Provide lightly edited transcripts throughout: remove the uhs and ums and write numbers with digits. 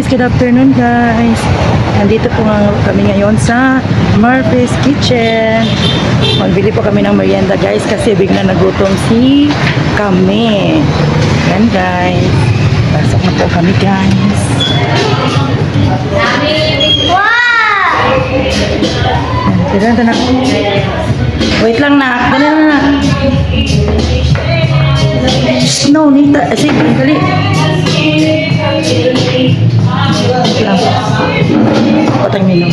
good afternoon guys. Nandito po nga kami ngayon sa Murphy's Kitchen. Magbili po kami ng merienda guys kasi bigla nagutom si kami. Yan guys. Pasok na po kami guys. Tira na. Wait lang na. Dali na. No, Nita. Sige, dali. Patang minum.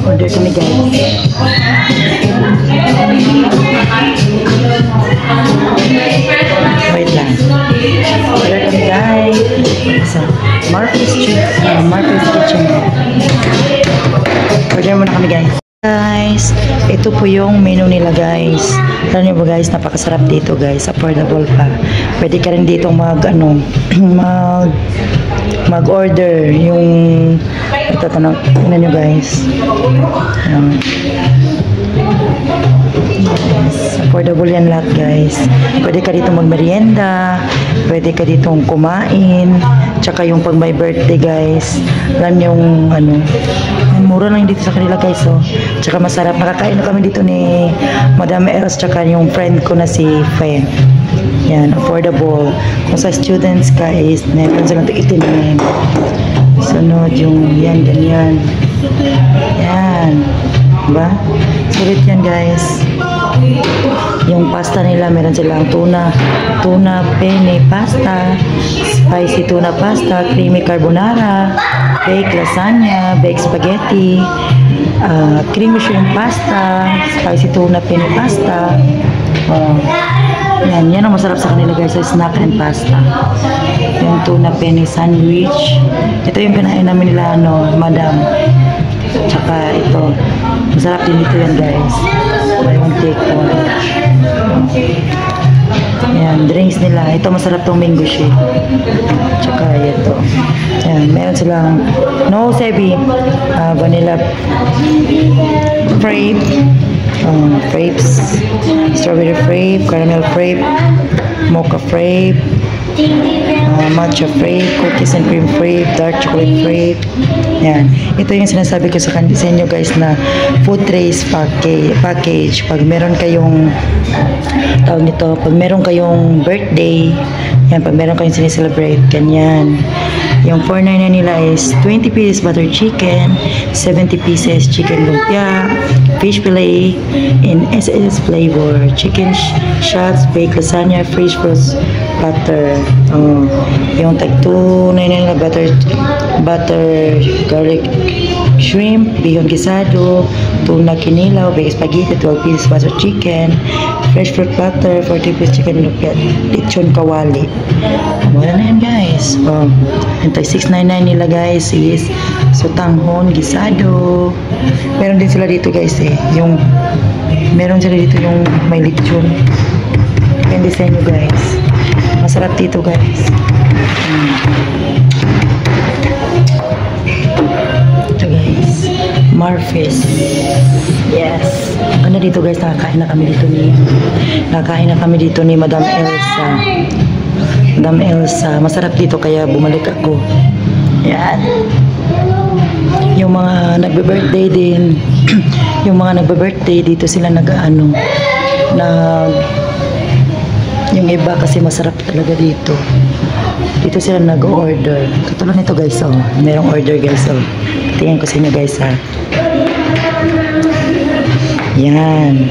Order kami guys. Wait lang. Order kami guys. So, Murphy's Kitchen. Order muna kami guys. Guys, ito po yung menu nila guys. Alam niyo ba guys, napakasarap dito guys, affordable pa. Pwede ka rin dito mag-order yung itatanong. Tingnan niyo guys. Yes, affordable yan lahat guys. Pwede ka dito magmerienda, pwede ka dito kumain, tsaka yung pag may birthday guys. Alam niyo yung mura lang dito sa kanila guys, oh. Tsaka masarap. Nakakain na kami dito ni Madam Els tsaka yung friend ko na si Fe. Yan, affordable. Kung sa students ka is meron silang tikitin na. Sunod yung yan, ganyan. Yan. Diba? Sulit yan guys. Yung pasta nila, meron silang tuna penne pasta, spicy tuna pasta, creamy carbonara, baked lasagna, baked spaghetti, creamy shrimp pasta, spicy tuna penne pasta. Yan ang masarap sa kanila guys, sa snack and pasta. Yung tuna penne sandwich. Ito yung kinain namin nila, madam. Tsaka ito, masarap din dito yan guys. Buy one take one. Yan, drinks nila. Ito masarap tong mango shake. Tsaka ito. Yan, meron silang no sebi, vanilla frappe, frappes, strawberry frappe, caramel frappe, mocha frappe, matcha frappe, cookies and cream frappe, dark chocolate frappe. Yan. Ito yung sinasabi ko sa inyo guys na food trays package. Pag meron kayong tawag nito, pag meron kayong birthday, yan, pag meron kayong sineselebrate, ganyan. Yung 499 nila is 20 pieces butter chicken, 70 pieces chicken lumpia, fish fillet in SS flavor, chicken shots, baked lasagna, fresh frozen butter. Yung tag 299 na butter garlic shrimp, bihon guisado, tuna kinilaw, baked spaghetti, 12 pieces butter chicken, fresh fruit butter, 40 pieces chicken lumpia, lechon kawali. Mura na yan guys. Yung tag 699 nila guys is sotanghon gisado. Meron din sila dito guys meron sila dito yung may lechon. Depende sa inyo guys. Masarap dito guys. Ito guys, Murphy's. Yes. Ano dito guys, nakakain na kami dito ni Madam Elsa. Madam Elsa, masarap dito kaya bumalik ako. Yan. Yung mga nagbe-birthday din, yung mga nagbe-birthday dito sila yung iba kasi masarap talaga dito. Dito sila nag-order. Katulad nito guys, merong order guys, tingnan ko sa inyo guys, ha. Yan.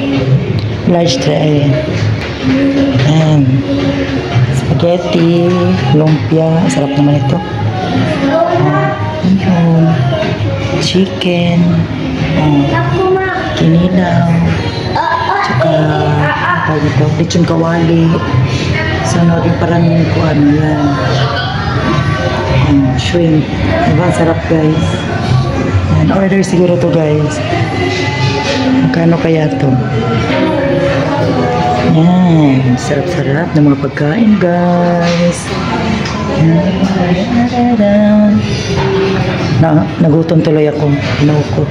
Large tray. Yan. Spaghetti, lumpia, sarap naman ito. Chicken, kinilaw, tsaka lechon kawali. Sunod yung parang yan. Shrimp. Diba? Sarap guys. Yan. Order siguro to guys. Magkano kaya to? Yan. Sarap-sarap ng mga pagkain guys. Nagutom tuloy ako. Inuko.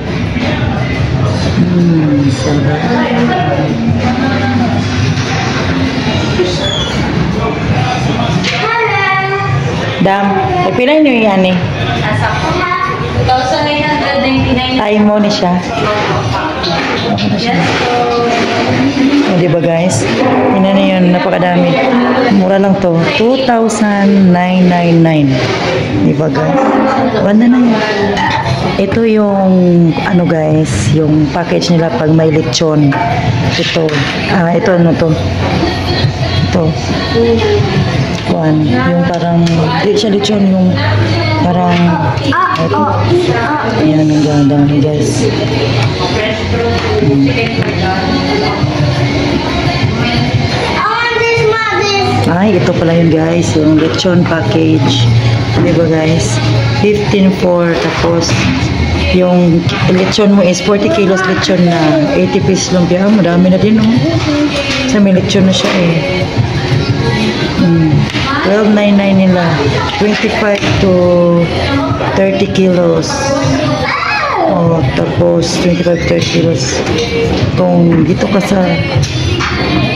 Sarap. Dam, pila nyo yan eh? Nasa 2,999. Ay mo ni siya. Yes, so... O, diba guys? Yun na yun, napakadami. Mura lang to. 2,999. Diba guys? Banda na yun. Ito yung, ano guys, yung package nila pag may lechon. Ito. Ito ano to? Ito. Kuan. Yung parang, di siya lechon, yung parang, ito. Ayan, ang ganda guys. Ay, ito pala yun guys, yung lechon package. Diba guys? 15 tapos yung lechon mo is 40 kilos lechon na 80 pesos lumpia. Madami na din, oh. Sa may lechon na siya eh. 12.99 nila. 25 to 30 kilos. Oh, tapos 25 to 30 kilos. Kung dito ka sa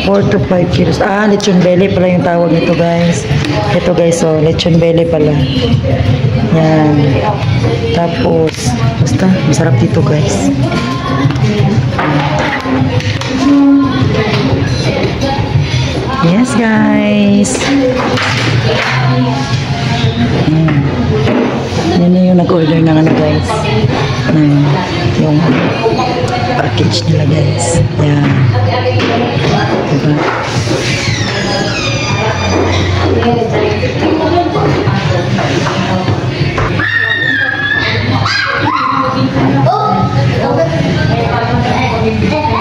4 to 5 kilos. Lechon belly pala yung tawag nito guys. Ito guys, oh, lechon belly pala. Yan. Tapos, basta, masarap dito guys. Yes guys. Yan na yung nag-order ng ano guys. Ng yung package nila guys. Yan. Diba?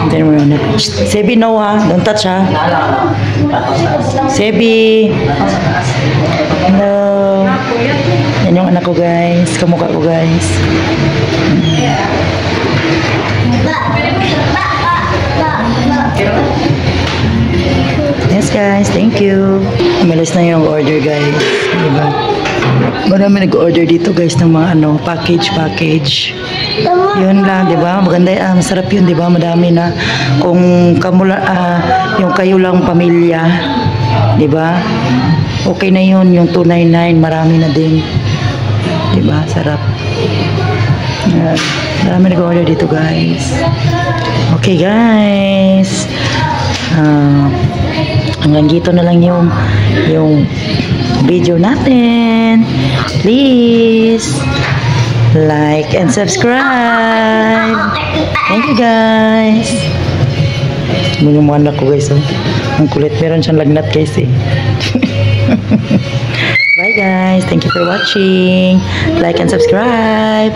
Then we're on it. Sebi, no ha? Don't touch ha? Sebi! Hello! Yan yung anak ko guys. Kamukha ko guys. Yes guys, thank you. Umalis na yung order guys. Diba? Marami nag-order dito guys ng mga ano, package. Yun lang, di ba? Maganda, masarap yun, di ba? Madami na. Kung yung kayo lang pamilya, di ba? Okay na yun, yung 299, marami na din. Di ba? Sarap. Marami nag-order dito guys. Okay guys. Hanggang dito na lang yung video natin. Please like and subscribe. Thank you guys. Yung mga anak ko guys, oh. Ang kulit, meron siyang lagnat guys eh. Bye guys, thank you for watching. Like and subscribe.